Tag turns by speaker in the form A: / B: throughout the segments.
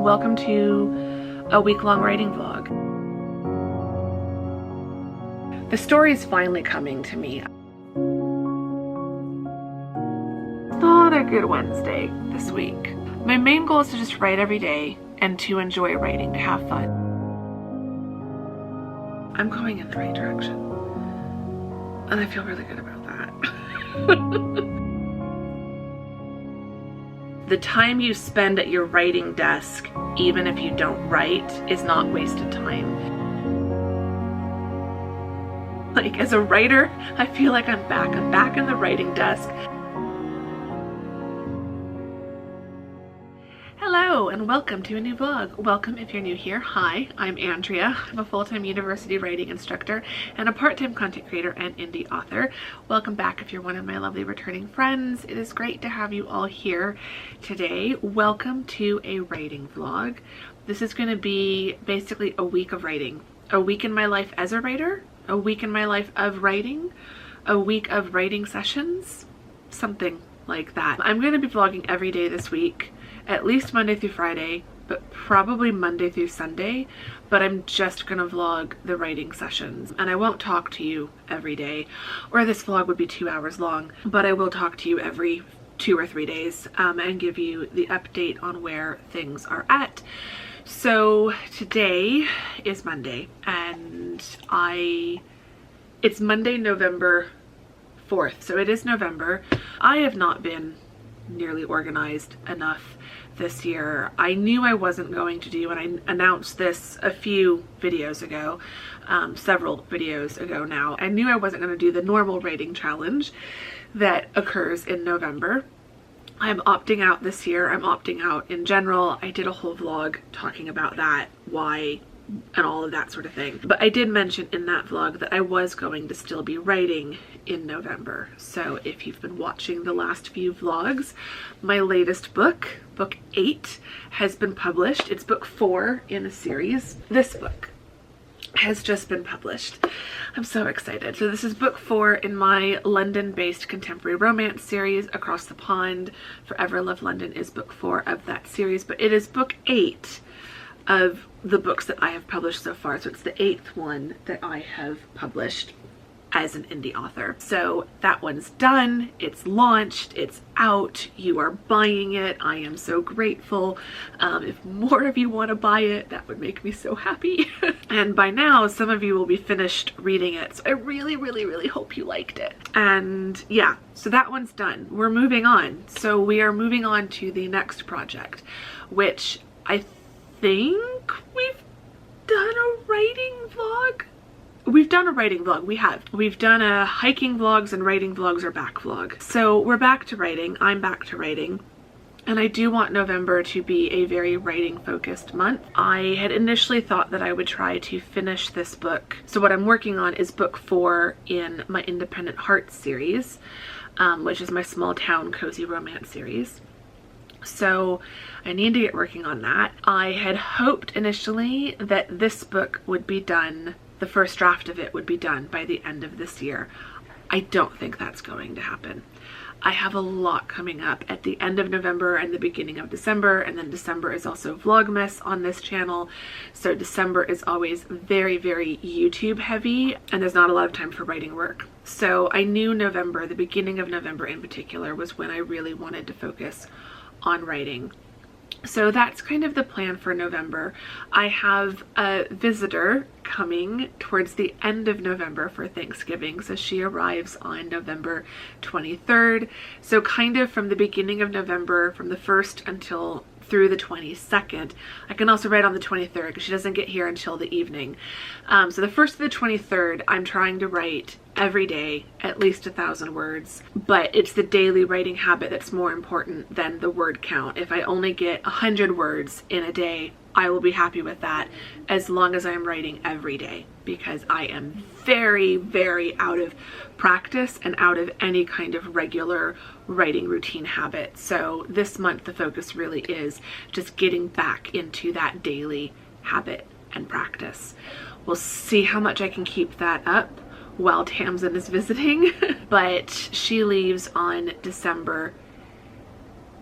A: welcome to a week-long writing vlog. The story is finally coming to me. Not a good Wednesday this week. My main goal is to just write every day and to enjoy writing, to have fun. I'm going in the right direction, and I feel really good about that. The time you spend at your writing desk, even if you don't write, is not wasted time. Like, as a writer, I feel like I'm back in the writing desk. Hello and welcome to a new vlog. Welcome if you're new here. Hi, I'm Andrea. I'm a full-time university writing instructor and a part-time content creator and indie author. Welcome back if you're one of my lovely returning friends. It is great to have you all here today. Welcome to a writing vlog. This is going to be basically a week of writing. A week in my life as a writer, a week in my life of writing, a week of writing sessions, something like that. I'm going to be vlogging every day this week. At least Monday through Friday, but probably Monday through Sunday, but I'm just gonna vlog the writing sessions, and I won't talk to you every day, or this vlog would be 2 hours long, but I will talk to you every 2 or 3 days and give you the update on where things are at. So today is Monday, and it's Monday, November 4th, so it is November. I have not been nearly organized enough this year. I knew I wasn't going to do, and I announced this a few videos ago, several videos ago now. I knew I wasn't going to do the normal writing challenge that occurs in November. I'm opting out this year. I'm opting out in general. I did a whole vlog talking about that, why, and all of that sort of thing. But I did mention in that vlog that I was going to still be writing in November. So if you've been watching the last few vlogs, my latest book, book 8, has been published. It's book 4 in a series. This book has just been published. I'm so excited. So this is book 4 in my London-based contemporary romance series, Across the Pond. Forever Love London is book 4 of that series, but it is book 8 of the books that I have published so far. So it's the 8th one that I have published as an indie author. So that one's done, it's launched, it's out, you are buying it. I am so grateful. If more of you want to buy it, that would make me so happy. And by now, some of you will be finished reading it. So I really hope you liked it. And yeah, so that one's done. We're moving on. So we are moving on to the next project, which I think we've done a writing vlog. We've done a writing vlog, we have. We've done a hiking vlogs, and writing vlogs are back vlog. So we're back to writing, I'm back to writing. And I do want November to be a very writing focused month. I had initially thought that I would try to finish this book. So what I'm working on is book 4 in my Independent Heart series, which is my small town cozy romance series. So I need to get working on that. I had hoped initially that this book would be done, the first draft of it would be done by the end of this year. I don't think that's going to happen. I have a lot coming up at the end of November and the beginning of December, and then December is also Vlogmas on this channel. So December is always very YouTube heavy, and there's not a lot of time for writing work. So I knew November, the beginning of November in particular, was when I really wanted to focus on writing. So that's kind of the plan for November. I have a visitor coming towards the end of November for Thanksgiving. So she arrives on November 23rd. So kind of from the beginning of November, from the 1st until through the 22nd. I can also write on the 23rd because she doesn't get here until the evening. So the 1st to the 23rd, I'm trying to write every day at least 1,000 words, but it's the daily writing habit that's more important than the word count. If I only get 100 words in a day, I will be happy with that as long as I'm writing every day, because I am very out of practice and out of any kind of regular writing routine habit. So this month the focus really is just getting back into that daily habit and practice. We'll see how much I can keep that up while Tamsin is visiting, but she leaves on December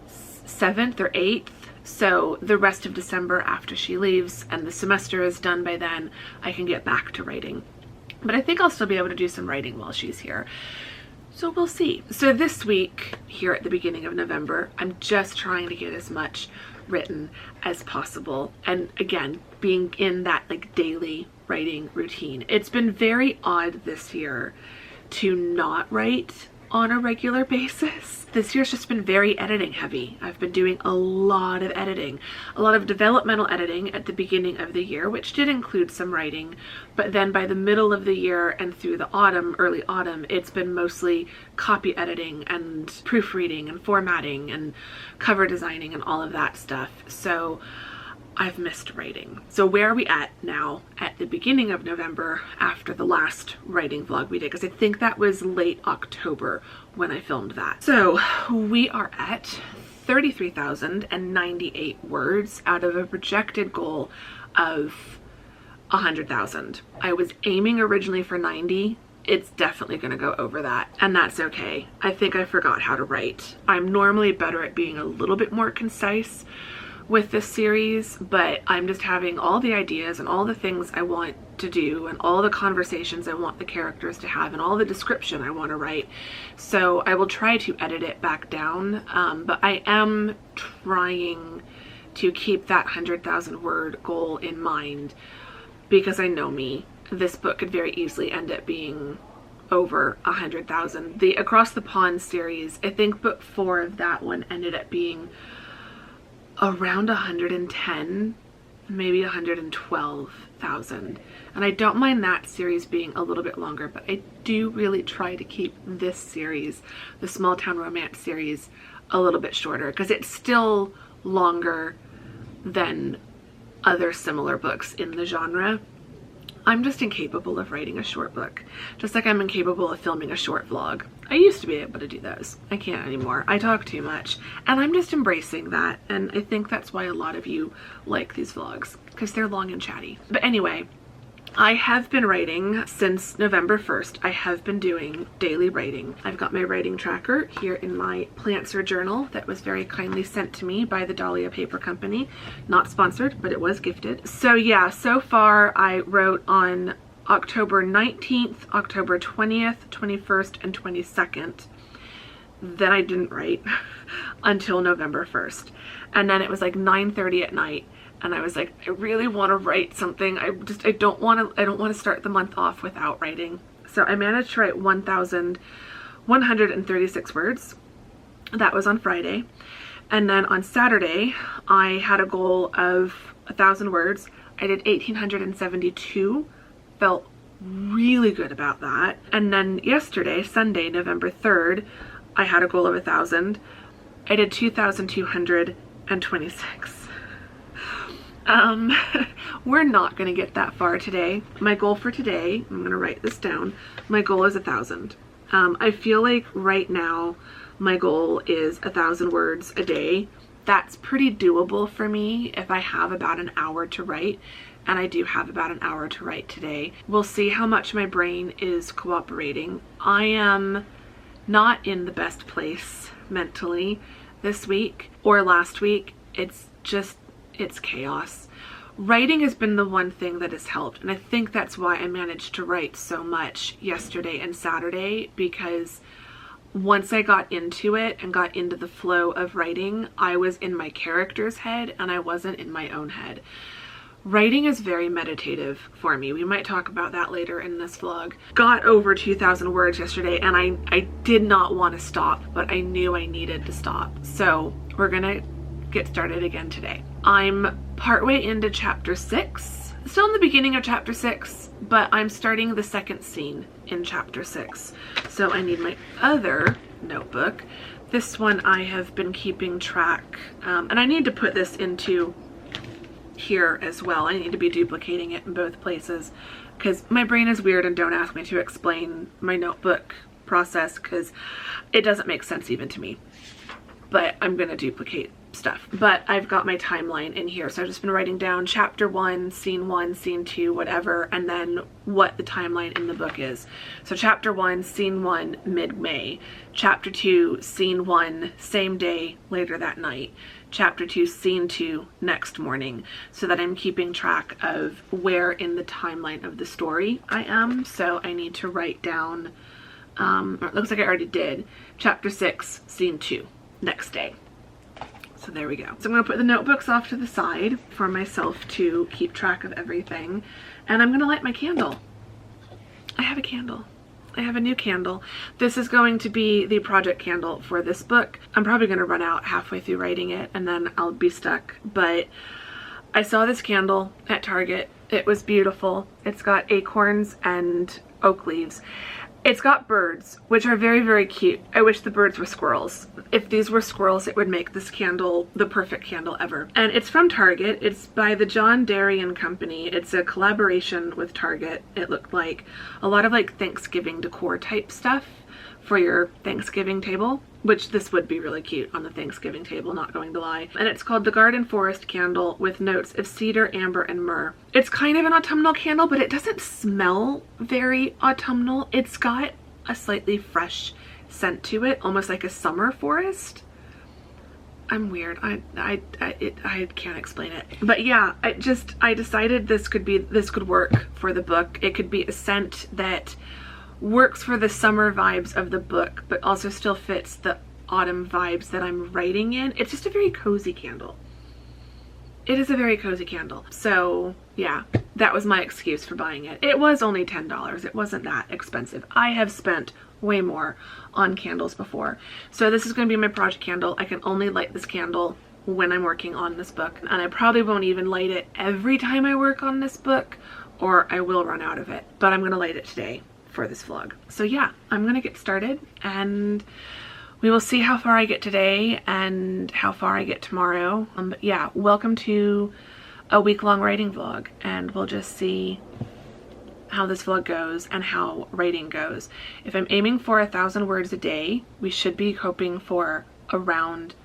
A: 7th or 8th So the rest of December after she leaves and the semester is done by then, I can get back to writing. But I think I'll still be able to do some writing while she's here. So we'll see. So this week, here at the beginning of November, I'm just trying to get as much written as possible. And again, being in that like daily writing routine. It's been very odd this year to not write on a regular basis. This year's just been very editing heavy. I've been doing a lot of editing, a lot of developmental editing at the beginning of the year, which did include some writing, but then by the middle of the year and through the autumn, early autumn, it's been mostly copy editing and proofreading and formatting and cover designing and all of that stuff. So I've missed writing. So where are we at now at the beginning of November after the last writing vlog we did? Because I think that was late October when I filmed that. So we are at 33,098 words out of a projected goal of 100,000. I was aiming originally for 90. It's definitely going to go over that, and that's okay. I think I forgot how to write. I'm normally better at being a little bit more concise with this series, but I'm just having all the ideas and all the things I want to do and all the conversations I want the characters to have and all the description I want to write. So I will try to edit it back down, but I am trying to keep that 100,000 word goal in mind, because I know me. This book could very easily end up being over 100,000. The Across the Pond series, I think book 4 of that one ended up being around 110, maybe 112,000. And I don't mind that series being a little bit longer, but I do really try to keep this series, the Small Town Romance series, a little bit shorter, because it's still longer than other similar books in the genre. I'm just incapable of writing a short book, just like I'm incapable of filming a short vlog. I used to be able to do those. I can't anymore. I talk too much, and I'm just embracing that, and I think that's why a lot of you like these vlogs, because they're long and chatty. But anyway, I have been writing since November 1st. I have been doing daily writing. I've got my writing tracker here in my Plantser journal that was very kindly sent to me by the Dahlia Paper Company. Not sponsored, but it was gifted. So yeah, so far I wrote on October 19th, October 20th, 21st, and 22nd. Then I didn't write until November 1st. And then it was like 9:30 at night. And I was like, I really want to write something. I don't want to start the month off without writing. So I managed to write 1,136 words. That was on Friday. And then on Saturday, I had a goal of 1,000 words. I did 1,872. Felt really good about that. And then yesterday, Sunday, November 3rd, I had a goal of 1,000. I did 2,226. We're not gonna get that far today. My goal for today, I'm gonna write this down, my goal is 1,000. I feel like right now my goal is 1,000 words a day. That's pretty doable for me if I have about an hour to write, and I do have about an hour to write today. We'll see how much my brain is cooperating. I am not in the best place mentally this week or last week. It's chaos. Writing has been the one thing that has helped, and I think that's why I managed to write so much yesterday and Saturday, because once I got into it and got into the flow of writing, I was in my character's head and I wasn't in my own head. Writing is very meditative for me. We might talk about that later in this vlog. Got over 2,000 words yesterday, and I did not want to stop, but I knew I needed to stop. So we're gonna get started again today. I'm partway into chapter 6, still in the beginning of chapter 6, but I'm starting the second scene in chapter 6. So I need my other notebook. This one I have been keeping track, and I need to put this into here as well. I need to be duplicating it in both places because my brain is weird, and don't ask me to explain my notebook process because it doesn't make sense even to me. But I'm gonna duplicate stuff. But I've got my timeline in here, so I've just been writing down chapter 1, scene 2, whatever, and then what the timeline in the book is. So chapter 1, scene 1, mid-May. Chapter 2, scene 1, same day, later that night. Chapter 2, scene 2, next morning, so that I'm keeping track of where in the timeline of the story I am. So I need to write down, it looks like I already did, chapter 6, scene 2, next day. So there we go. So I'm going to put the notebooks off to the side for myself to keep track of everything. And I'm going to light my candle. I have a candle. I have a new candle. This is going to be the project candle for this book. I'm probably going to run out halfway through writing it and then I'll be stuck. But I saw this candle at Target. It was beautiful. It's got acorns and oak leaves. It's got birds, which are very, very cute. I wish the birds were squirrels. If these were squirrels, it would make this candle the perfect candle ever. And it's from Target. It's by the John Darien Company. It's a collaboration with Target. It looked like a lot of like Thanksgiving decor type stuff for your Thanksgiving table, which this would be really cute on the Thanksgiving table, not going to lie. And it's called the Garden Forest Candle with notes of cedar, amber, and myrrh. It's kind of an autumnal candle, but it doesn't smell very autumnal. It's got a slightly fresh scent to it, almost like a summer forest. I'm weird. I can't explain it. But yeah, I decided this could work for the book. It could be a scent that works for the summer vibes of the book, but also still fits the autumn vibes that I'm writing in. It's just a very cozy candle. It is a very cozy candle. So yeah, that was my excuse for buying it. It was only $10. It wasn't that expensive. I have spent way more on candles before. So this is going to be my project candle. I can only light this candle when I'm working on this book, and I probably won't even light it every time I work on this book, or I will run out of it. But I'm going to light it today for this vlog. So yeah, I'm gonna get started and we will see how far I get today and how far I get tomorrow. But yeah, welcome to a week-long writing vlog, and we'll just see how this vlog goes and how writing goes. If I'm aiming for 1,000 words a day, we should be hoping for around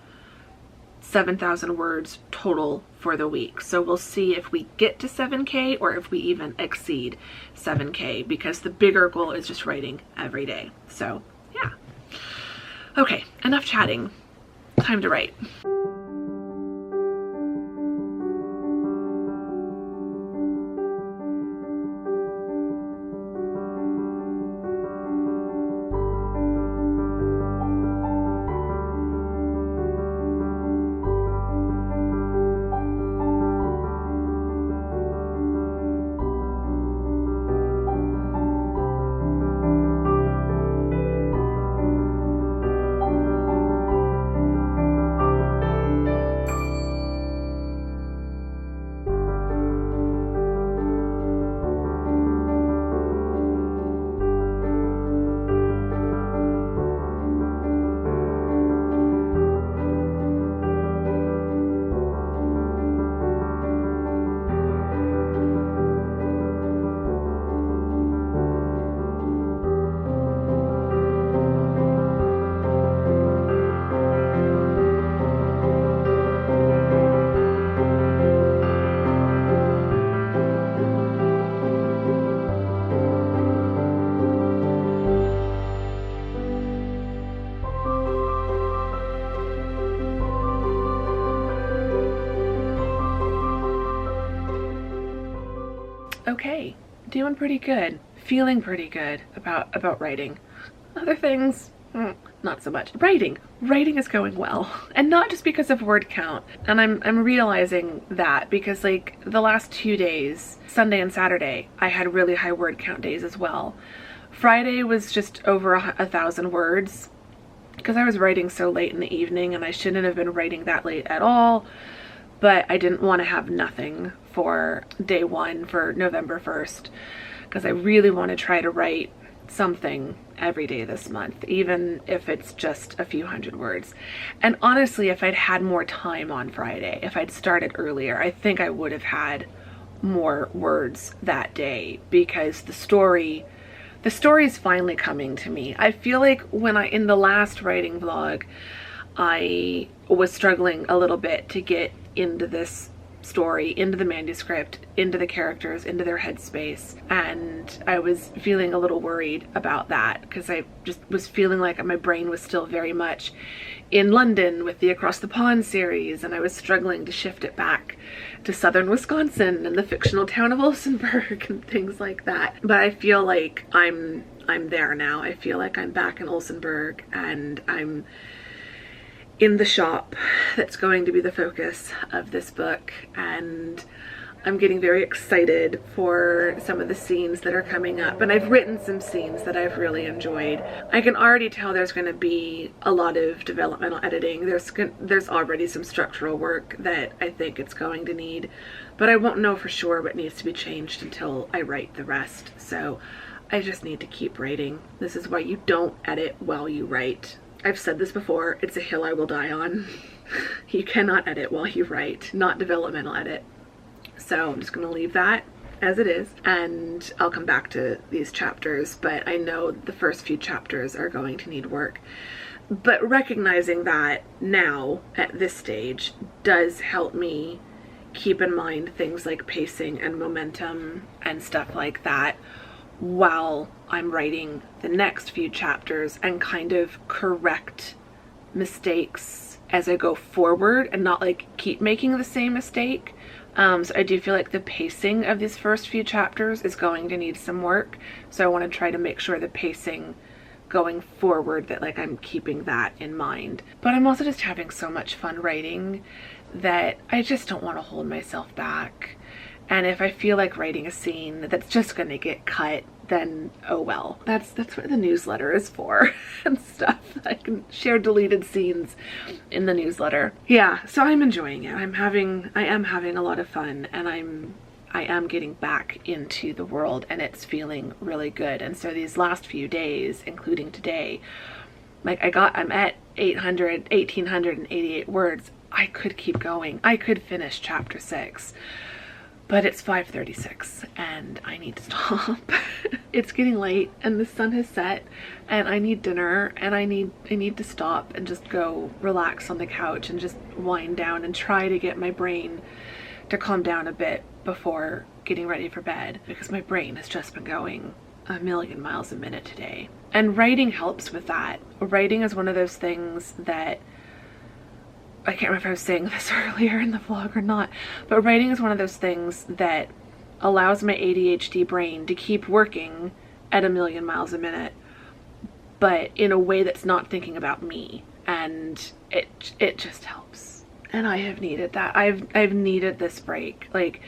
A: 7,000 words total for the week. So we'll see if we get to 7K or if we even exceed 7K, because the bigger goal is just writing every day. So yeah. Okay, enough chatting. Time to write. Okay, doing pretty good, feeling pretty good about writing. Other things, not so much. Writing is going well, and not just because of word count. And I'm realizing that because like the last 2 days, Sunday and Saturday, I had really high word count days as well. Friday was just over 1,000 words because I was writing so late in the evening, and I shouldn't have been writing that late at all. But I didn't want to have nothing for day one for November 1st, because I really want to try to write something every day this month, even if it's just a few hundred words. And honestly, if I'd had more time on Friday, if I'd started earlier, I think I would have had more words that day, because the story is finally coming to me. I feel like in the last writing vlog, I was struggling a little bit to get into this story, into the manuscript, into the characters, into their headspace, and I was feeling a little worried about that because I just was feeling like my brain was still very much in London with the Across the Pond series, and I was struggling to shift it back to southern Wisconsin and the fictional town of Olsenburg and things like that. But I feel like I'm there now. I feel like I'm back in Olsenburg, and I'm in the shop that's going to be the focus of this book, and I'm getting very excited for some of the scenes that are coming up, and I've written some scenes that I've really enjoyed. I can already tell there's going to be a lot of developmental editing. There's already some structural work that I think it's going to need, but I won't know for sure what needs to be changed until I write the rest. So I just need to keep writing. This is why you don't edit while you write. I've said this before, it's a hill I will die on. You cannot edit while you write, not developmental edit. So I'm just going to leave that as it is, and I'll come back to these chapters, but I know the first few chapters are going to need work. But recognizing that now, at this stage, does help me keep in mind things like pacing and momentum and stuff like that while I'm writing the next few chapters, and kind of correct mistakes as I go forward and not like keep making the same mistake. So I do feel like the pacing of these first few chapters is going to need some work. So I want to try to make sure the pacing going forward, that like I'm keeping that in mind. But I'm also just having so much fun writing that I just don't want to hold myself back. And if I feel like writing a scene that's just going to get cut, then oh well. That's what the newsletter is for and stuff. I can share deleted scenes in the newsletter. Yeah, so I'm enjoying it. I am having a lot of fun, and I am getting back into the world, and it's feeling really good. And so these last few days, including today, like I'm at 1,888 words. I could keep going. I could finish chapter 6. But it's 5:36 and I need to stop. It's getting late and the sun has set and I need dinner, and I need to stop and just go relax on the couch and just wind down and try to get my brain to calm down a bit before getting ready for bed, because my brain has just been going a million miles a minute today. And writing helps with that. Writing is one of those things that, I can't remember if I was saying this earlier in the vlog or not, but writing is one of those things that allows my ADHD brain to keep working at a million miles a minute, but in a way that's not thinking about me, and it just helps. And I have needed that. I've needed this break, like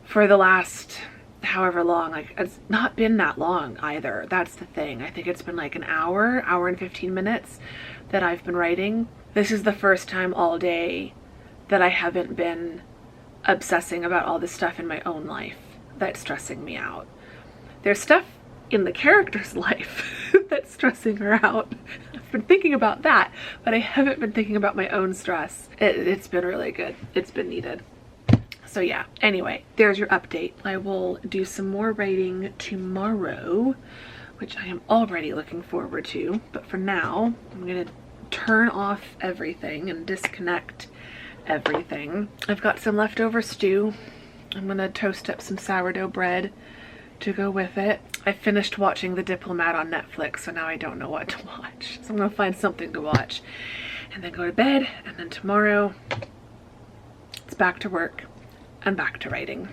A: for the last however long. Like, it's not been that long either. That's the thing. I think it's been like an hour and 15 minutes that I've been writing. This is the first time all day that I haven't been obsessing about all this stuff in my own life that's stressing me out. There's stuff in the character's life that's stressing her out. I've been thinking about that, but I haven't been thinking about my own stress. It's been really good. It's been needed. So yeah, anyway, there's your update. I will do some more writing tomorrow, which I am already looking forward to. But for now, I'm gonna turn off everything and disconnect everything. I've got some leftover stew. I'm gonna toast up some sourdough bread to go with it. I finished watching The Diplomat on Netflix, so now I don't know what to watch. So I'm gonna find something to watch and then go to bed, and then tomorrow it's back to work and back to writing.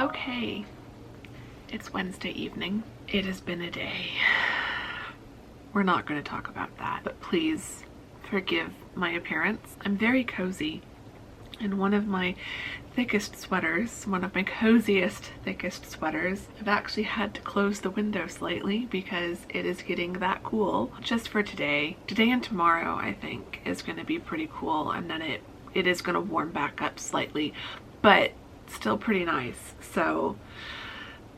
A: Okay, it's Wednesday evening. It has been a day. We're not going to talk about that, but please forgive my appearance. I'm very cozy in one of my thickest sweaters, one of my coziest, thickest sweaters. I've actually had to close the window slightly because it is getting that cool. Just for today. Today and tomorrow, I think, is going to be pretty cool, and then it is going to warm back up slightly, but still pretty nice. So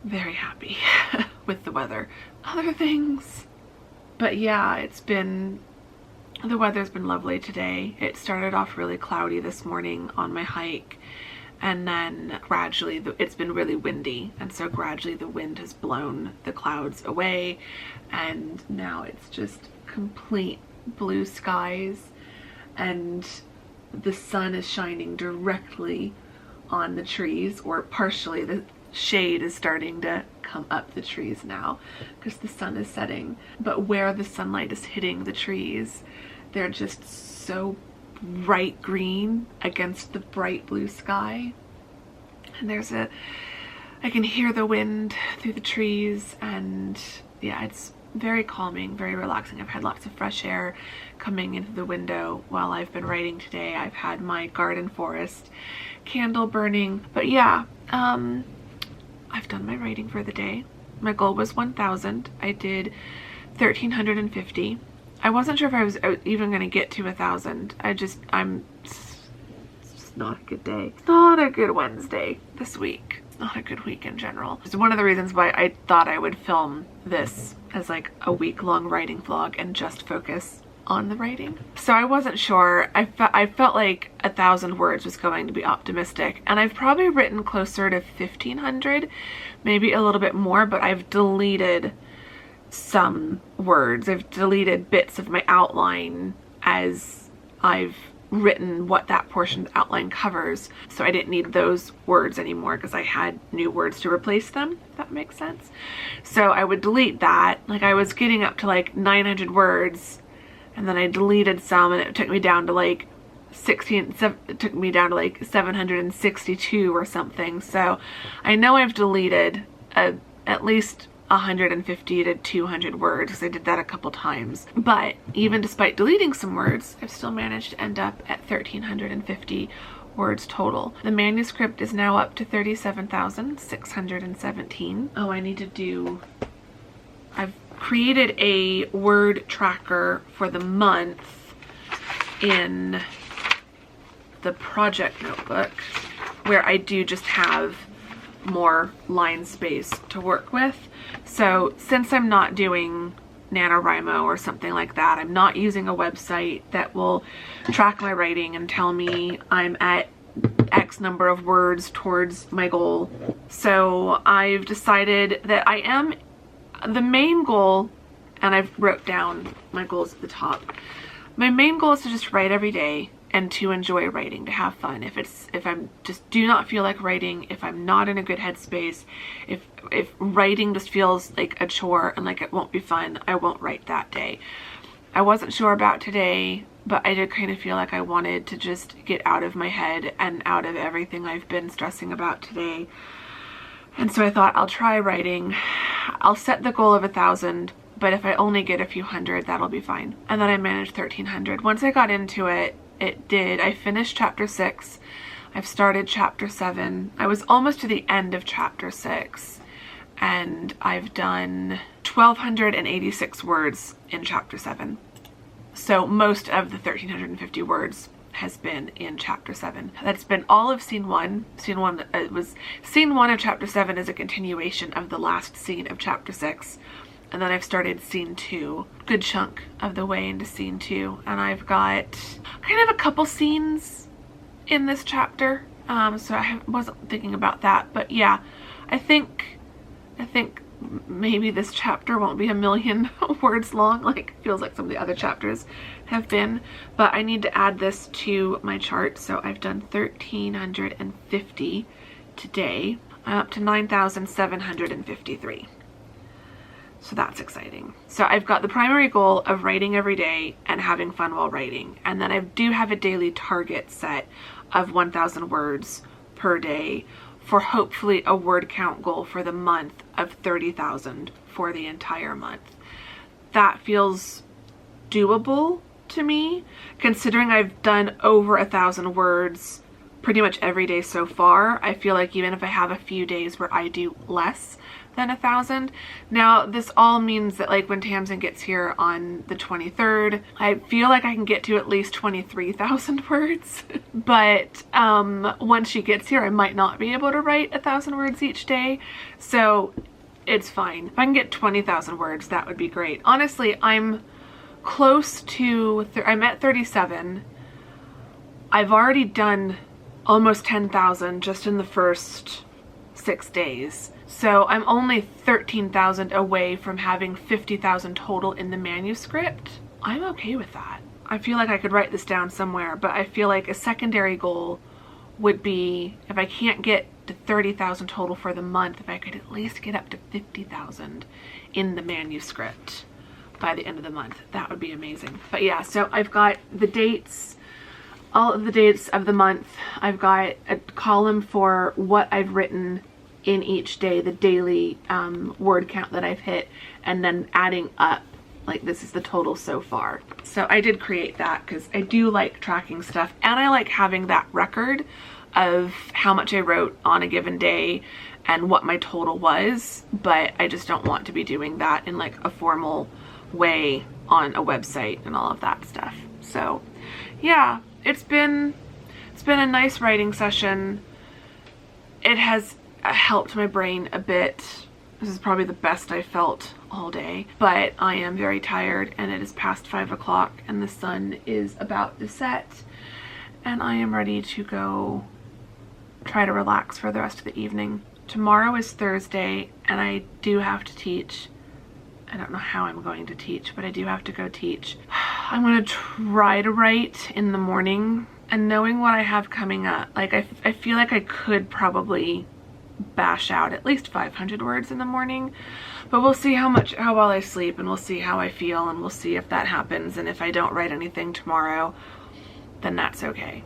A: very happy with the weather. Other things, but yeah, the weather's been lovely today. It started off really cloudy this morning on my hike, and then gradually it's been really windy, and so gradually the wind has blown the clouds away, and now it's just complete blue skies, and the sun is shining directly on the trees, or partially. The shade is starting to come up the trees now because the sun is setting, but where the sunlight is hitting the trees, they're just so bright green against the bright blue sky. And I can hear the wind through the trees, and yeah, it's very calming, very relaxing. I've had lots of fresh air coming into the window while I've been writing today. I've had my garden forest candle burning, but yeah, I've done my writing for the day. My goal was 1,000. I did 1,350. I wasn't sure if I was even going to get to 1,000. It's just not a good day. It's not a good Wednesday this week. It's not a good week in general. It's one of the reasons why I thought I would film this as like a week-long writing vlog and just focus on the writing. So I wasn't sure. I felt like 1,000 words was going to be optimistic, and I've probably written closer to 1,500, maybe a little bit more, but I've deleted some words. I've deleted bits of my outline as I've written what that portion of the outline covers, so I didn't need those words anymore because I had new words to replace them, if that makes sense. So I would delete that. Like, I was getting up to like 900 words, and then I deleted some, and it took me down to like 762 or something. So I know I've deleted at least 150 to 200 words because I did that a couple times. But even despite deleting some words, I've still managed to end up at 1,350 words total. The manuscript is now up to 37,617. Oh, I've created a word tracker for the month in the project notebook, where I do just have more line space to work with. So since I'm not doing NaNoWriMo or something like that, I'm not using a website that will track my writing and tell me I'm at X number of words towards my goal. So I've decided that the main goal, and I've wrote down my goals at the top. My main goal is to just write every day and to enjoy writing, to have fun. If I'm just do not feel like writing, if I'm not in a good headspace, if writing just feels like a chore and like it won't be fun, I won't write that day. I wasn't sure about today, but I did kind of feel like I wanted to just get out of my head and out of everything I've been stressing about today. And so I thought I'll try writing. I'll set the goal of 1,000, but if I only get a few hundred, that'll be fine. And then I managed 1,300. Once I got into it, I finished chapter 6. I've started chapter 7. I was almost to the end of chapter 6, and I've done 1,286 words in chapter 7. So most of the 1,350 words has been in chapter 7. That's been all of scene 1. Scene 1 of chapter 7 is a continuation of the last scene of chapter 6. And then I've started scene 2, good chunk of the way into scene 2. And I've got kind of a couple scenes in this chapter. So I wasn't thinking about that, but yeah, I think maybe this chapter won't be 1,000,000 words long, like it feels like some of the other chapters have been, but I need to add this to my chart. So I've done 1,350 today. I'm up to 9,753. So that's exciting. So I've got the primary goal of writing every day and having fun while writing. And then I do have a daily target set of 1,000 words per day for hopefully a word count goal for the month of 30,000 for the entire month. That feels doable to me, considering I've done over 1,000 words pretty much every day so far. I feel like even if I have a few days where I do less than 1,000. Now, this all means that like when Tamsin gets here on the 23rd, I feel like I can get to at least 23,000 words. But once she gets here, I might not be able to write 1,000 words each day. So it's fine. If I can get 20,000 words, that would be great. Honestly, I'm close to, I'm at 37. I've already done almost 10,000 just in the first 6 days. So I'm only 13,000 away from having 50,000 total in the manuscript. I'm okay with that. I feel like I could write this down somewhere, but I feel like a secondary goal would be, if I can't get to 30,000 total for the month, if I could at least get up to 50,000 in the manuscript by the end of the month. That would be amazing. But yeah, so I've got the dates, all of the dates of the month. I've got a column for what I've written in each day, the daily word count that I've hit, and then adding up, like this is the total so far. So I did create that because I do like tracking stuff, and I like having that record of how much I wrote on a given day and what my total was, but I just don't want to be doing that in like a formal way on a website and all of that stuff. So yeah, it's been a nice writing session. It has helped my brain a bit. This is probably the best I felt all day, but I am very tired and it is past 5 o'clock and the sun is about to set, and I am ready to go try to relax for the rest of the evening. Tomorrow is Thursday and I do have to teach. I don't know how I'm going to teach, but I do have to go teach. I'm going to try to write in the morning, and knowing what I have coming up, like I feel like I could probably bash out at least 500 words in the morning, but we'll see how well I sleep, and we'll see how I feel, and we'll see if that happens. And if I don't write anything tomorrow, then that's okay.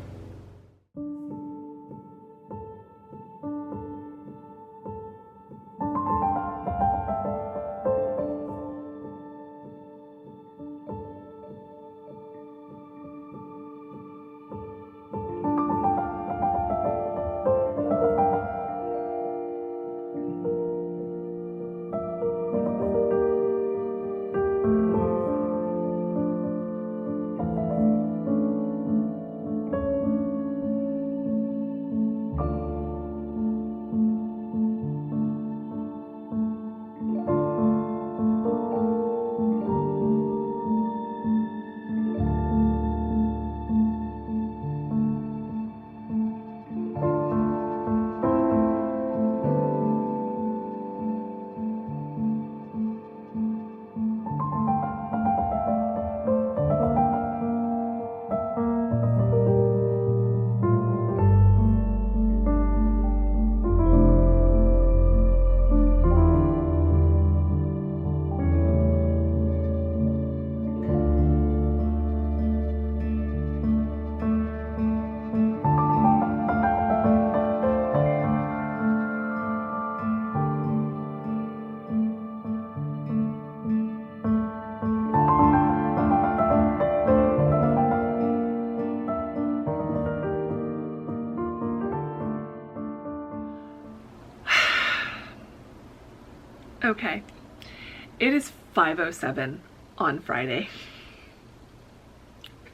A: Okay, it is 5:07 on Friday.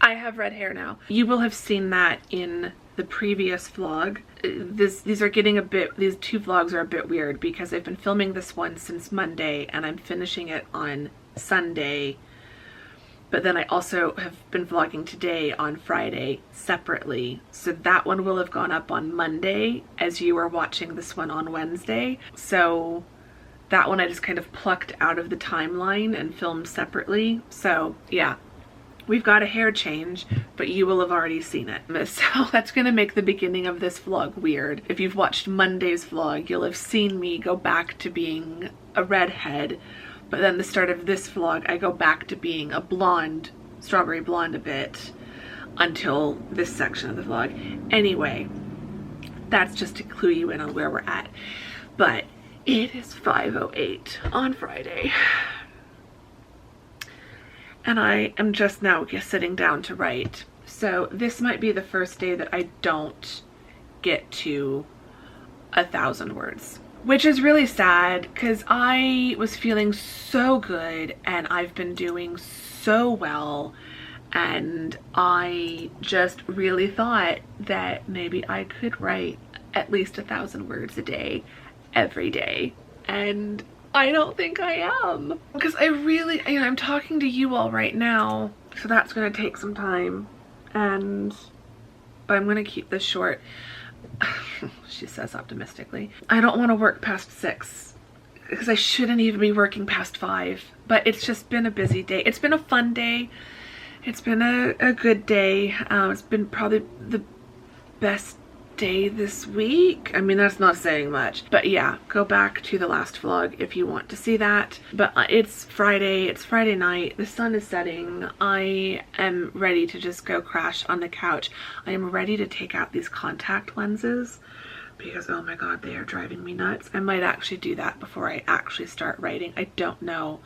A: I have red hair now. You will have seen that in the previous vlog. These two vlogs are a bit weird because I've been filming this one since Monday and I'm finishing it on Sunday. But then I also have been vlogging today on Friday separately. So that one will have gone up on Monday as you are watching this one on Wednesday. So that one I just kind of plucked out of the timeline and filmed separately. So yeah, we've got a hair change, but you will have already seen it. So that's gonna make the beginning of this vlog weird. If you've watched Monday's vlog, you'll have seen me go back to being a redhead, but then the start of this vlog, I go back to being a blonde, strawberry blonde a bit, until this section of the vlog. Anyway, that's just to clue you in on where we're at. But it is 5:08 on Friday. And I am just now sitting down to write. So this might be the first day that I don't get to 1,000 words, which is really sad because I was feeling so good and I've been doing so well, and I just really thought that maybe I could write at least 1,000 words a day every day, and I don't think I am, because I really, you know, I'm talking to you all right now, so that's going to take some time, but I'm going to keep this short. She says optimistically. I don't want to work past 6 because I shouldn't even be working past 5, but it's just been a busy day. It's been a fun day. It's been a good day. It's been probably the best day this week. I mean, that's not saying much, but yeah, go back to the last vlog if you want to see that. But it's Friday night, the sun is setting. I am ready to just go crash on the couch. I am ready to take out these contact lenses because, oh my god, they are driving me nuts. I might actually do that before I actually start writing. I don't know.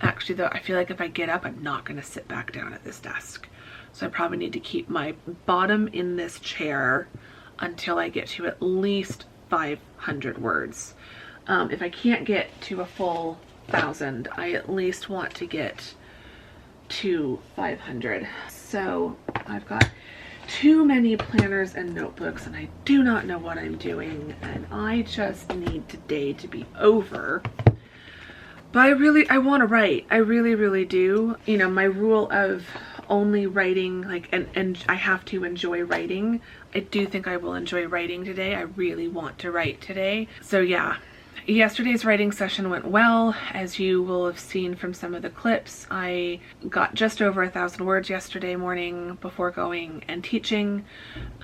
A: Actually though, I feel like if I get up, I'm not going to sit back down at this desk. So I probably need to keep my bottom in this chair until I get to at least 500 words. If I can't get to a full 1,000, I at least want to get to 500. So I've got too many planners and notebooks and I do not know what I'm doing, and I just need today to be over. But I want to write. I really do. You know, my rule of only writing, like, and I have to enjoy writing. I do think I will enjoy writing today. I really want to write today. So yeah, yesterday's writing session went well. As you will have seen from some of the clips, I got just over 1,000 words yesterday morning before going and teaching.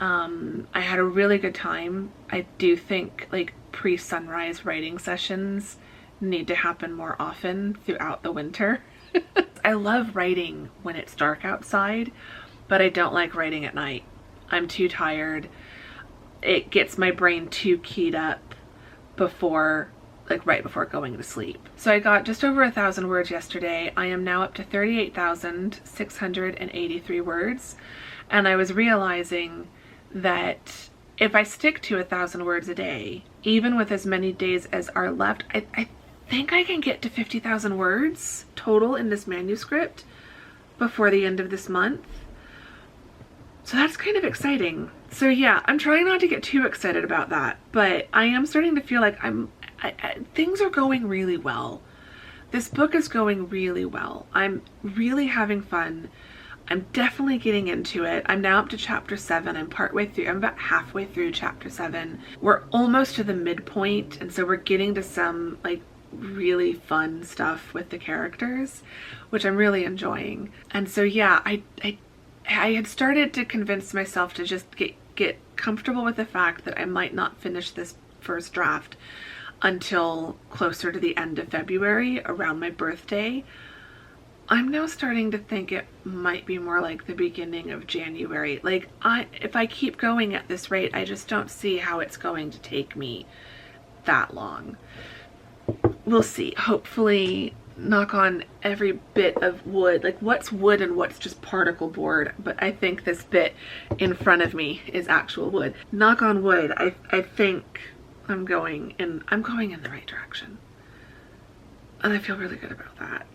A: I had a really good time. I do think like pre-sunrise writing sessions need to happen more often throughout the winter. I love writing when it's dark outside, but I don't like writing at night. I'm too tired. It gets my brain too keyed up before, like right before going to sleep. So I got just over 1,000 words yesterday. I am now up to 38,683 words. And I was realizing that if I stick to 1,000 words a day, even with as many days as are left, I think I can get to 50,000 words total in this manuscript before the end of this month. So that's kind of exciting. So yeah, I'm trying not to get too excited about that, but I am starting to feel like things are going really well. This book is going really well. I'm really having fun. I'm definitely getting into it. I'm now up to chapter 7. I'm partway through. I'm about halfway through chapter 7. We're almost to the midpoint, and so we're getting to some like really fun stuff with the characters, which I'm really enjoying. And so yeah, I had started to convince myself to just get comfortable with the fact that I might not finish this first draft until closer to the end of February, around my birthday. I'm now starting to think it might be more like the beginning of January. Like, if I keep going at this rate, I just don't see how it's going to take me that long. We'll see. Hopefully, knock on every bit of wood. Like, what's wood and what's just particle board? But I think this bit in front of me is actual wood. Knock on wood. I think I'm going in the right direction. And I feel really good about that.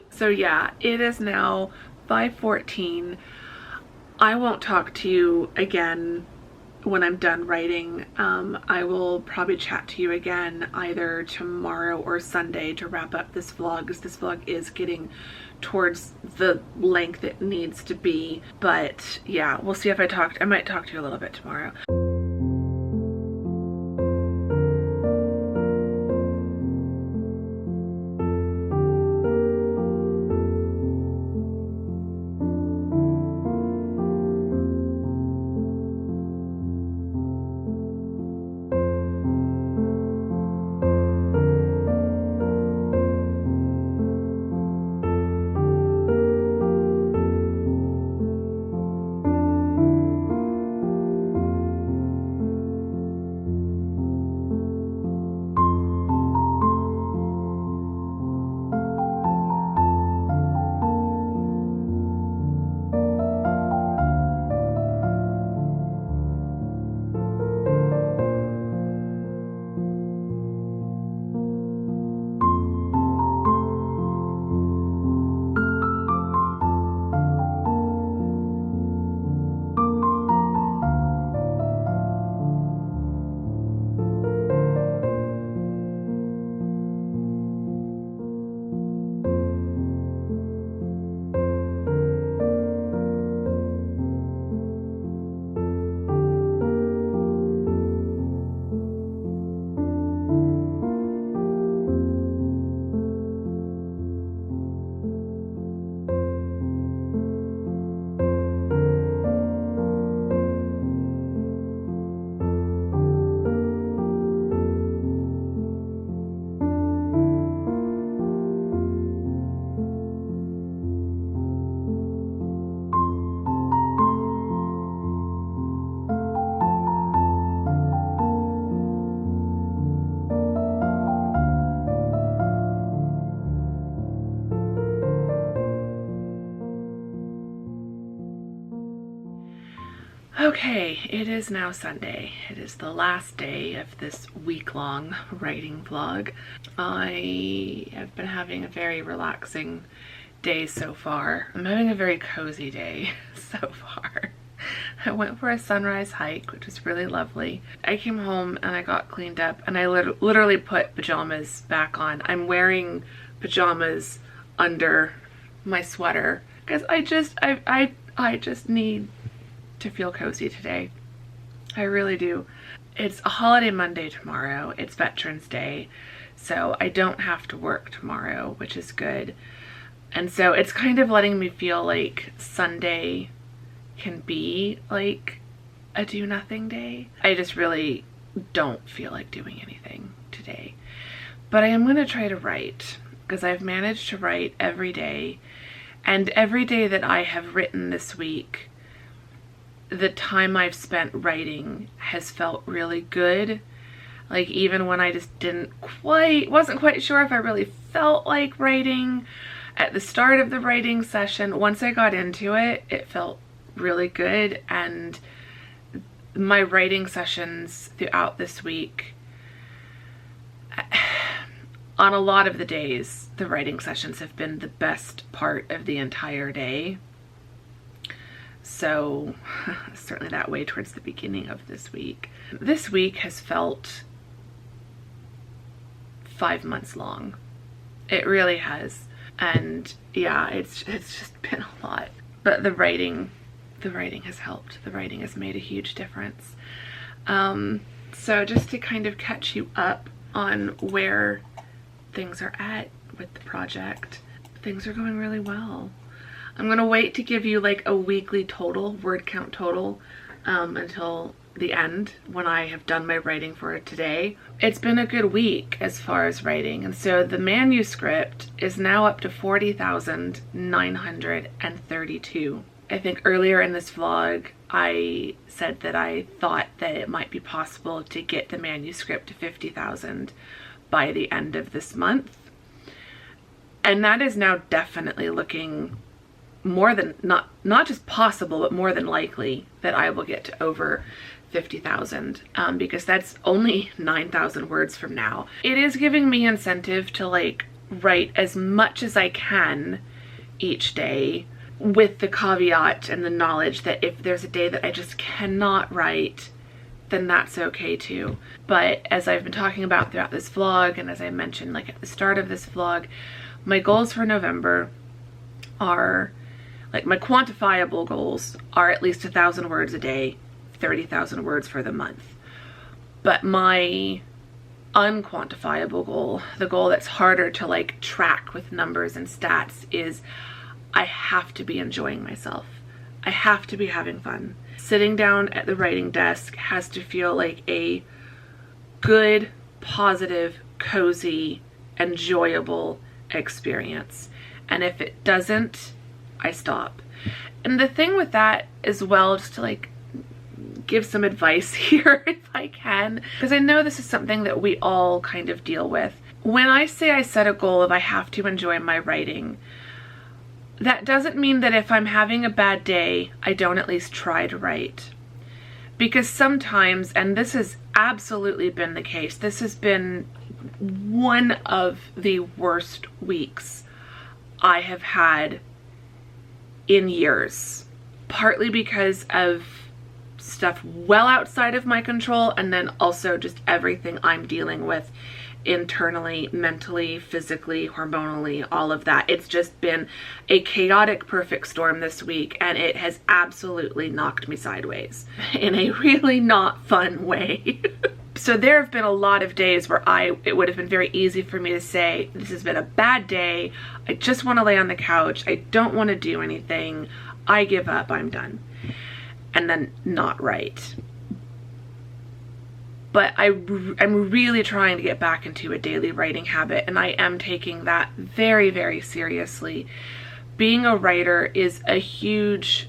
A: So yeah, it is now 5:14. I won't talk to you again when I'm done writing. I will probably chat to you again either tomorrow or Sunday to wrap up this vlog, because this vlog is getting towards the length it needs to be. But yeah, we'll see if I might talk to you a little bit tomorrow. Okay, it is now Sunday. It is the last day of this week-long writing vlog. I have been having a very relaxing day so far. I'm having a very cozy day so far. I went for a sunrise hike, which was really lovely. I came home and I got cleaned up and I literally put pajamas back on. I'm wearing pajamas under my sweater because I just need to feel cozy today. I really do. It's a holiday Monday tomorrow. It's Veterans Day, so I don't have to work tomorrow, which is good. And so it's kind of letting me feel like Sunday can be like a do-nothing day. I just really don't feel like doing anything today. But I am going to try to write because I've managed to write every day, and every day that I have written this week, the time I've spent writing has felt really good. Like even when I just wasn't quite sure if I really felt like writing at the start of the writing session, once I got into it, it felt really good. And my writing sessions throughout this week, on a lot of the days, the writing sessions have been the best part of the entire day. So certainly that way towards the beginning of this week. This week has felt 5 months long. It really has. And yeah, it's just been a lot. But the writing has helped. The writing has made a huge difference. So just to kind of catch you up on where things are at with the project, things are going really well. I'm gonna wait to give you like a weekly total, word count total, until the end when I have done my writing for today. It's been a good week as far as writing, and so the manuscript is now up to 40,932. I think earlier in this vlog I said that I thought that it might be possible to get the manuscript to 50,000 by the end of this month, and that is now definitely looking more than, not just possible, but more than likely that I will get to over 50,000, because that's only 9,000 words from now. It is giving me incentive to like write as much as I can each day, with the caveat and the knowledge that if there's a day that I just cannot write, then that's okay too. But as I've been talking about throughout this vlog, and as I mentioned like at the start of this vlog, my goals for November are, like my quantifiable goals are at least 1,000 words a day, 30,000 words for the month. But my unquantifiable goal, the goal that's harder to like track with numbers and stats, is I have to be enjoying myself. I have to be having fun. Sitting down at the writing desk has to feel like a good, positive, cozy, enjoyable experience. And if it doesn't, I stop. And the thing with that as well, just to like give some advice here if I can, because I know this is something that we all kind of deal with. When I say I set a goal of I have to enjoy my writing, that doesn't mean that if I'm having a bad day, I don't at least try to write. Because sometimes, and this has absolutely been the case, this has been one of the worst weeks I have had in years, partly because of stuff well outside of my control, and then also just everything I'm dealing with internally, mentally, physically, hormonally, all of that. It's just been a chaotic perfect storm this week, and it has absolutely knocked me sideways in a really not fun way. So there have been a lot of days where it would have been very easy for me to say, this has been a bad day, I just want to lay on the couch, I don't want to do anything, I give up, I'm done. And then not write. But I'm really trying to get back into a daily writing habit, and I am taking that very, very seriously. Being a writer is a huge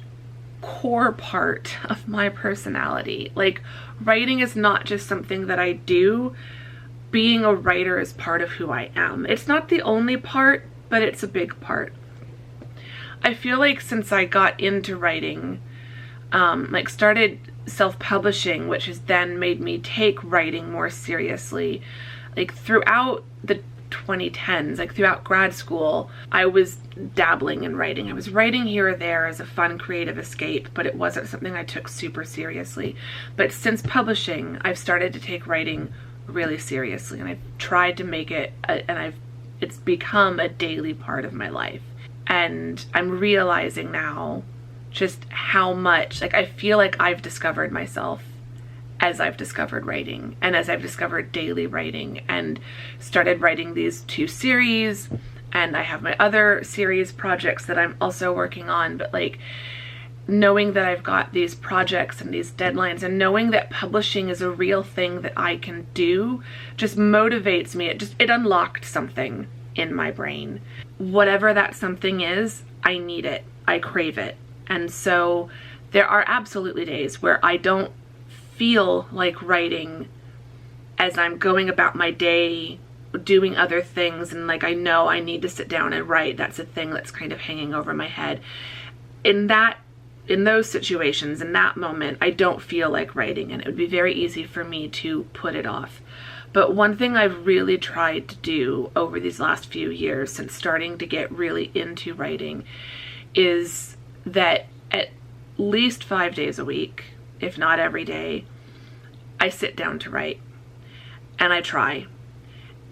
A: core part of my personality. Like, writing is not just something that I do. Being a writer is part of who I am. It's not the only part, but it's a big part. I feel like since I got into writing, like started self-publishing, which has then made me take writing more seriously. Like throughout the 2010s, like throughout grad school, I was dabbling in writing. I was writing here or there as a fun creative escape, but it wasn't something I took super seriously. But since publishing, I've started to take writing really seriously, and I've tried to make it it's become a daily part of my life. And I'm realizing now just how much, like, I feel like I've discovered myself as I've discovered writing, and as I've discovered daily writing, and started writing these 2 series, and I have my other series projects that I'm also working on. But like, knowing that I've got these projects and these deadlines, and knowing that publishing is a real thing that I can do, just motivates me. It unlocked something in my brain. Whatever that something is, I need it, I crave it. And so there are absolutely days where I don't feel like writing as I'm going about my day doing other things, and like I know I need to sit down and write. That's a thing that's kind of hanging over my head. In those situations, in that moment, I don't feel like writing, and it would be very easy for me to put it off. But one thing I've really tried to do over these last few years, since starting to get really into writing, is that at least 5 days a week, if not every day, I sit down to write, and I try.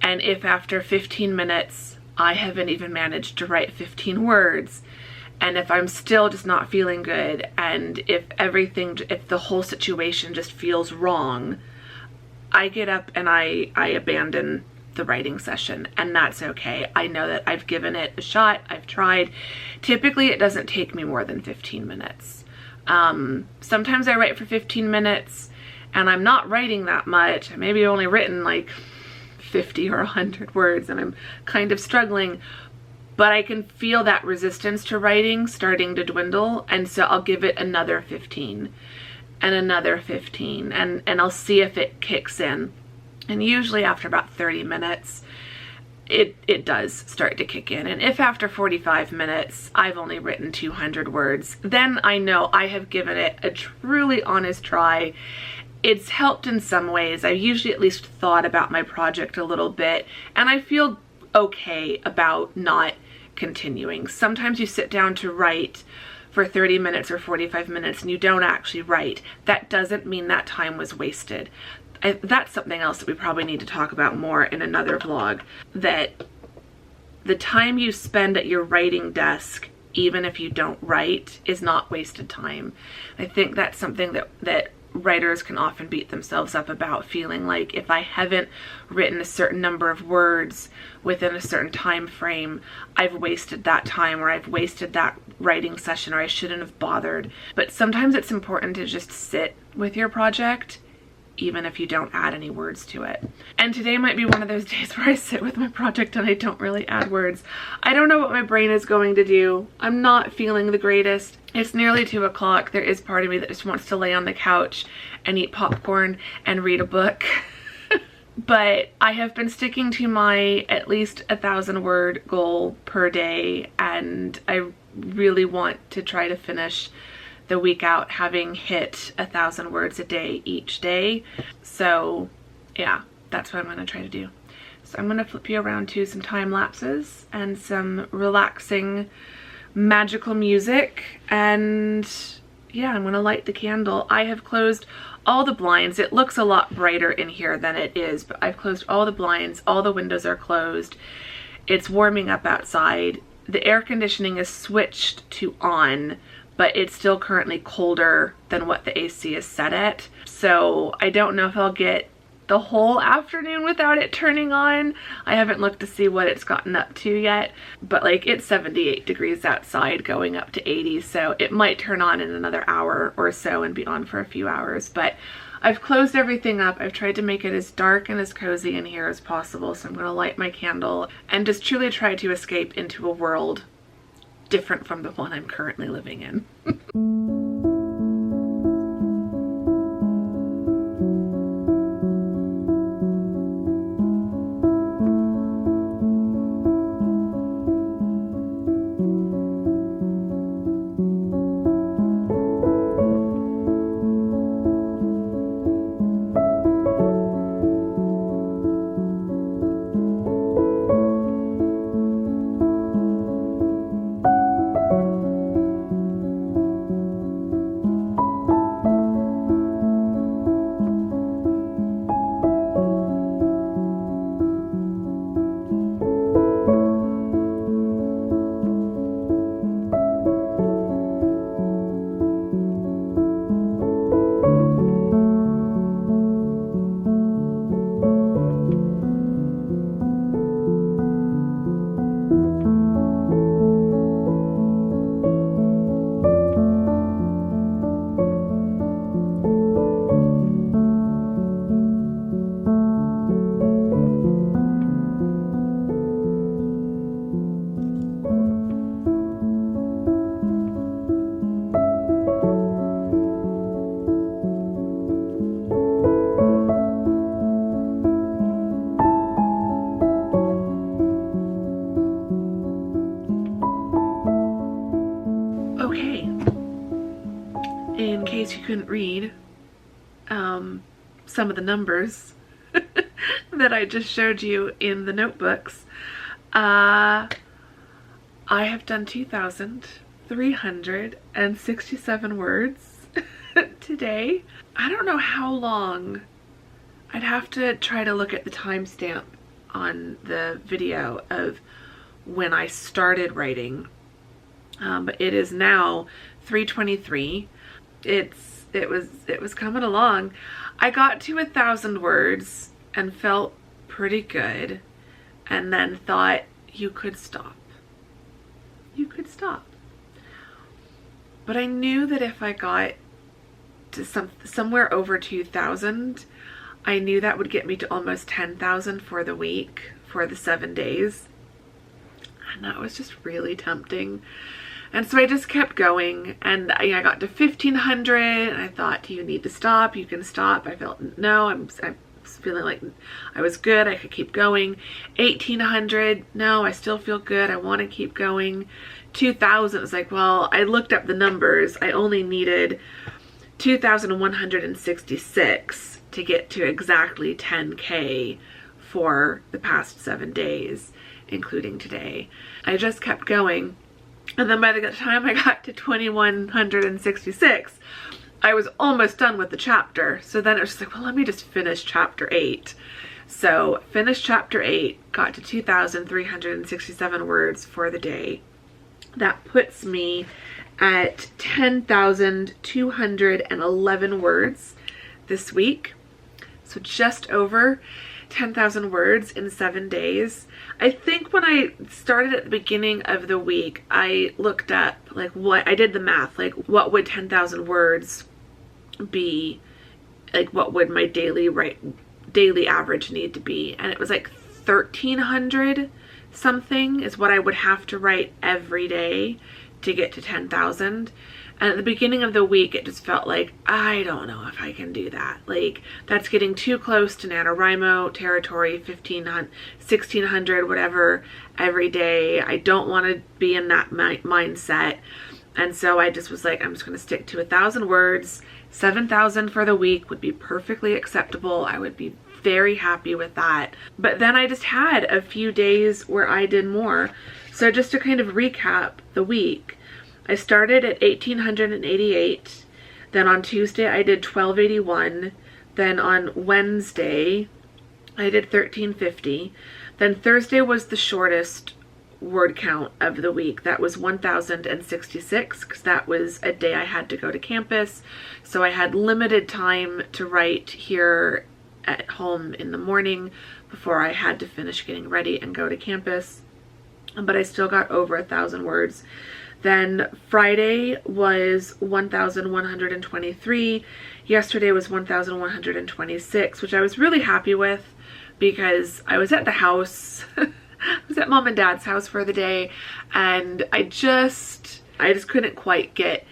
A: And if after 15 minutes I haven't even managed to write 15 words, and if I'm still just not feeling good, and if the whole situation just feels wrong, I get up and I abandon the writing session, and that's okay. I know that I've given it a shot, I've tried. Typically it doesn't take me more than 15 minutes. Sometimes I write for 15 minutes and I'm not writing that much. I maybe only written like 50 or 100 words, and I'm kind of struggling, but I can feel that resistance to writing starting to dwindle, and so I'll give it another 15 and another 15, and I'll see if it kicks in. And usually after about 30 minutes, it does start to kick in. And if after 45 minutes I've only written 200 words, then I know I have given it a truly honest try. It's helped in some ways. I've usually at least thought about my project a little bit, and I feel okay about not continuing. Sometimes you sit down to write for 30 minutes or 45 minutes and you don't actually write. That doesn't mean that time was wasted. That's something else that we probably need to talk about more in another vlog, that the time you spend at your writing desk, even if you don't write, is not wasted time. I think that's something that writers can often beat themselves up about, feeling like if I haven't written a certain number of words within a certain time frame, I've wasted that time, or I've wasted that writing session, or I shouldn't have bothered. But sometimes it's important to just sit with your project, even if you don't add any words to it. And today might be one of those days where I sit with my project and I don't really add words. I don't know what my brain is going to do. I'm not feeling the greatest. It's nearly 2 o'clock. There is part of me that just wants to lay on the couch and eat popcorn and read a book. But I have been sticking to my at least 1,000-word goal per day, and I really want to try to finish the week out having hit 1,000 words a day each day. So yeah, that's what I'm going to try to do. So I'm going to flip you around to some time lapses and some relaxing magical music, and yeah, I'm going to light the candle. I have closed all the blinds. It looks a lot brighter in here than it is, but I've closed all the blinds, all the windows are closed. It's warming up outside. The air conditioning is switched to on, but it's still currently colder than what the AC is set at. So I don't know if I'll get the whole afternoon without it turning on. I haven't looked to see what it's gotten up to yet, but like it's 78 degrees outside going up to 80, so it might turn on in another hour or so and be on for a few hours. But I've closed everything up. I've tried to make it as dark and as cozy in here as possible, so I'm going to light my candle and just truly try to escape into a world different from the one I'm currently living in. couldn't read some of the numbers that I just showed you in the notebooks, I have done 2,367 words today. I don't know how long. I'd have to try to look at the timestamp on the video of when I started writing, but it is now 3:23. It was coming along. I got to 1,000 words and felt pretty good, and then thought, you could stop. You could stop. But I knew that if I got to somewhere over 2,000, I knew that would get me to almost 10,000 for the week, for the 7 days. And that was just really tempting. And so I just kept going, and I got to 1,500, and I thought, do you need to stop? You can stop. I felt, no, I'm feeling like I was good. I could keep going. 1,800, no, I still feel good. I want to keep going. 2,000, it was like, well, I looked up the numbers. I only needed 2,166 to get to exactly 10K for the past 7 days, including today. I just kept going. And then by the time I got to 2,166, I was almost done with the chapter. So then it was just like, well, let me just finish chapter 8. So finished chapter 8, got to 2,367 words for the day. That puts me at 10,211 words this week. So just over 10,000 words in 7 days. I think when I started at the beginning of the week, I looked up like I did the math, like what would 10,000 words be, like what would my daily average need to be, and it was like 1,300 something is what I would have to write every day to get to 10,000. And at the beginning of the week, it just felt like, I don't know if I can do that. Like, that's getting too close to NaNoWriMo territory, 1,500, 1,600, whatever, every day. I don't want to be in that mindset. And so I just was like, I'm just going to stick to 1,000 words. 7,000 for the week would be perfectly acceptable. I would be very happy with that. But then I just had a few days where I did more. So just to kind of recap the week, I started at 1,888, then on Tuesday I did 1,281, then on Wednesday I did 1,350, then Thursday was the shortest word count of the week. That was 1,066, because that was a day I had to go to campus, so I had limited time to write here at home in the morning before I had to finish getting ready and go to campus, but I still got over 1,000 words. Then Friday was 1,123. Yesterday was 1,126, which I was really happy with because I was at the house. I was at mom and dad's house for the day, and I just couldn't quite get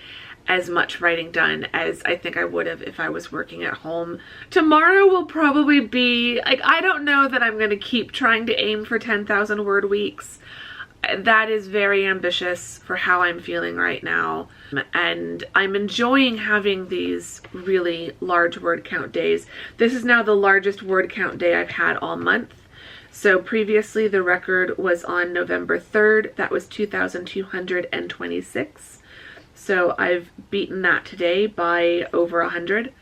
A: as much writing done as I think I would have if I was working at home. Tomorrow will probably be, like, I don't know that I'm going to keep trying to aim for 10,000 word weeks. That is very ambitious for how I'm feeling right now, and I'm enjoying having these really large word count days. This is now the largest word count day I've had all month. So previously the record was on November 3rd. That was 2,226. So I've beaten that today by over 100.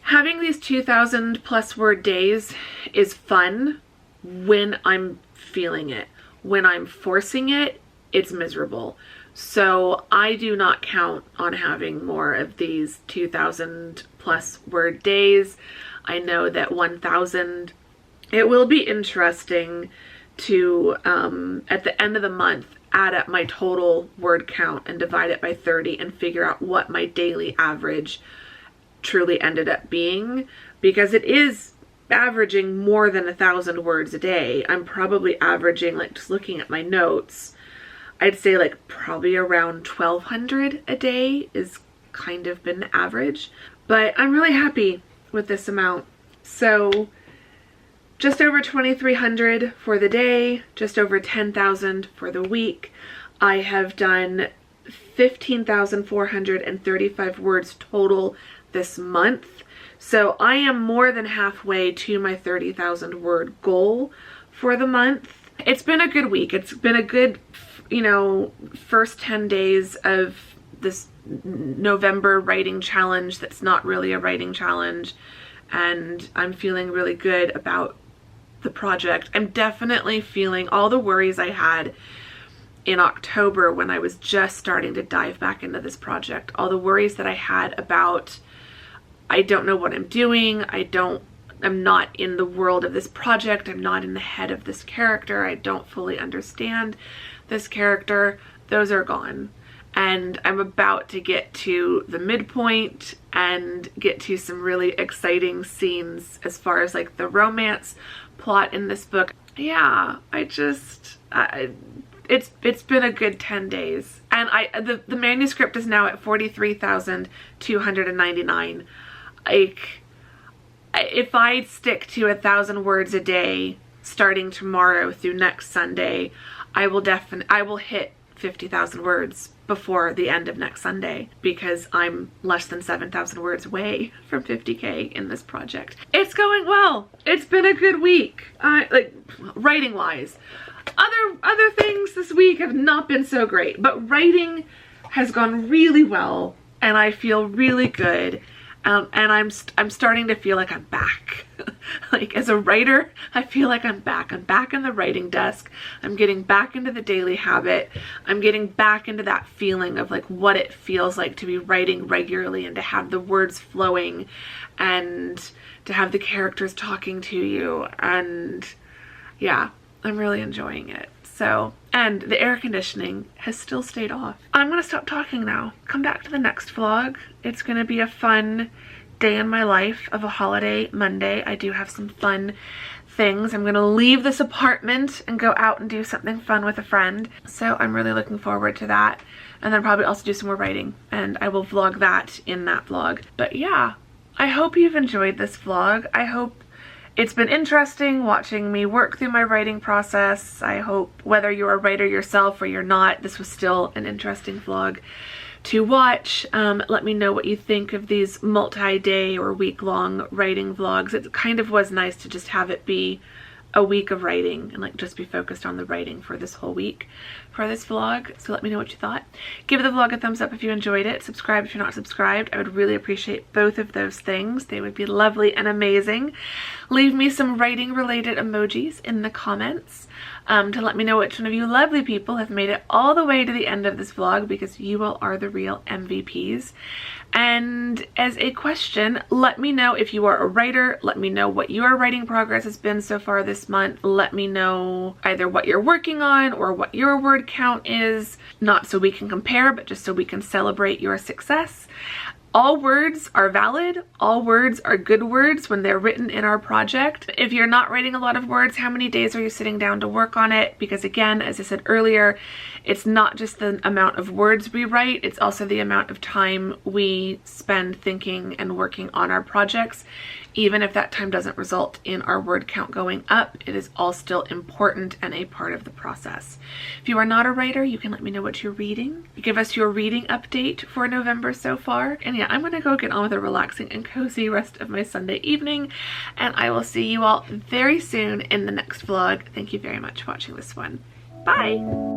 A: Having these 2,000 plus word days is fun when I'm feeling it. When I'm forcing it, it's miserable. So I do not count on having more of these 2,000 plus word days. I know that 1,000, it will be interesting to, at the end of the month, add up my total word count and divide it by 30 and figure out what my daily average truly ended up being, because it is averaging more than 1,000 words a day. I'm probably averaging, like, just looking at my notes, I'd say like probably around 1,200 a day is kind of been the average, but I'm really happy with this amount. So just over 2,300 for the day, just over 10,000 for the week. I have done 15,435 words total this month. So I am more than halfway to my 30,000 word goal for the month. It's been a good week. It's been a good, you know, first 10 days of this November writing challenge that's not really a writing challenge, and I'm feeling really good about the project. I'm definitely feeling all the worries I had in October when I was just starting to dive back into this project. All the worries that I had about, I don't know what I'm doing, I'm not in the world of this project, I'm not in the head of this character, I don't fully understand this character. Those are gone. And I'm about to get to the midpoint and get to some really exciting scenes as far as like the romance plot in this book. Yeah, it's been a good 10 days. And the manuscript is now at 43,299. Like, if I stick to 1,000 words a day starting tomorrow through next Sunday, I will hit 50,000 words before the end of next Sunday, because I'm less than 7,000 words away from 50K in this project. It's going well. It's been a good week, like writing wise. Other things this week have not been so great, but writing has gone really well, and I feel really good. And I'm starting to feel like I'm back. Like, as a writer, I feel like I'm back. I'm back in the writing desk. I'm getting back into the daily habit. I'm getting back into that feeling of like what it feels like to be writing regularly and to have the words flowing and to have the characters talking to you. And yeah, I'm really enjoying it. So, and the air conditioning has still stayed off. I'm gonna stop talking now. Come back to the next vlog. It's gonna be a fun day in my life of a holiday Monday. I do have some fun things. I'm gonna leave this apartment and go out and do something fun with a friend. So I'm really looking forward to that. And then probably also do some more writing, and I will vlog that in that vlog. But yeah, I hope you've enjoyed this vlog. I hope it's been interesting watching me work through my writing process. I hope whether you're a writer yourself or you're not, this was still an interesting vlog to watch. Let me know what you think of these multi-day or week-long writing vlogs. It kind of was nice to just have it be a week of writing and like just be focused on the writing for this whole week for this vlog. So let me know what you thought. Give the vlog a thumbs up if you enjoyed it. Subscribe if you're not subscribed. I would really appreciate both of those things. They would be lovely and amazing. Leave me some writing related emojis in the comments to let me know which one of you lovely people have made it all the way to the end of this vlog, because you all are the real MVPs. And as a question, let me know if you are a writer. Let me know what your writing progress has been so far this month. Let me know either what you're working on or what your word count is, not so we can compare, but just so we can celebrate your success. All words are valid. All words are good words when they're written in our project. If you're not writing a lot of words, how many days are you sitting down to work on it? Because again, as I said earlier, it's not just the amount of words we write, it's also the amount of time we spend thinking and working on our projects. Even if that time doesn't result in our word count going up, it is all still important and a part of the process. If you are not a writer, you can let me know what you're reading. Give us your reading update for November so far. And yeah, I'm gonna go get on with a relaxing and cozy rest of my Sunday evening, and I will see you all very soon in the next vlog. Thank you very much for watching this one. Bye!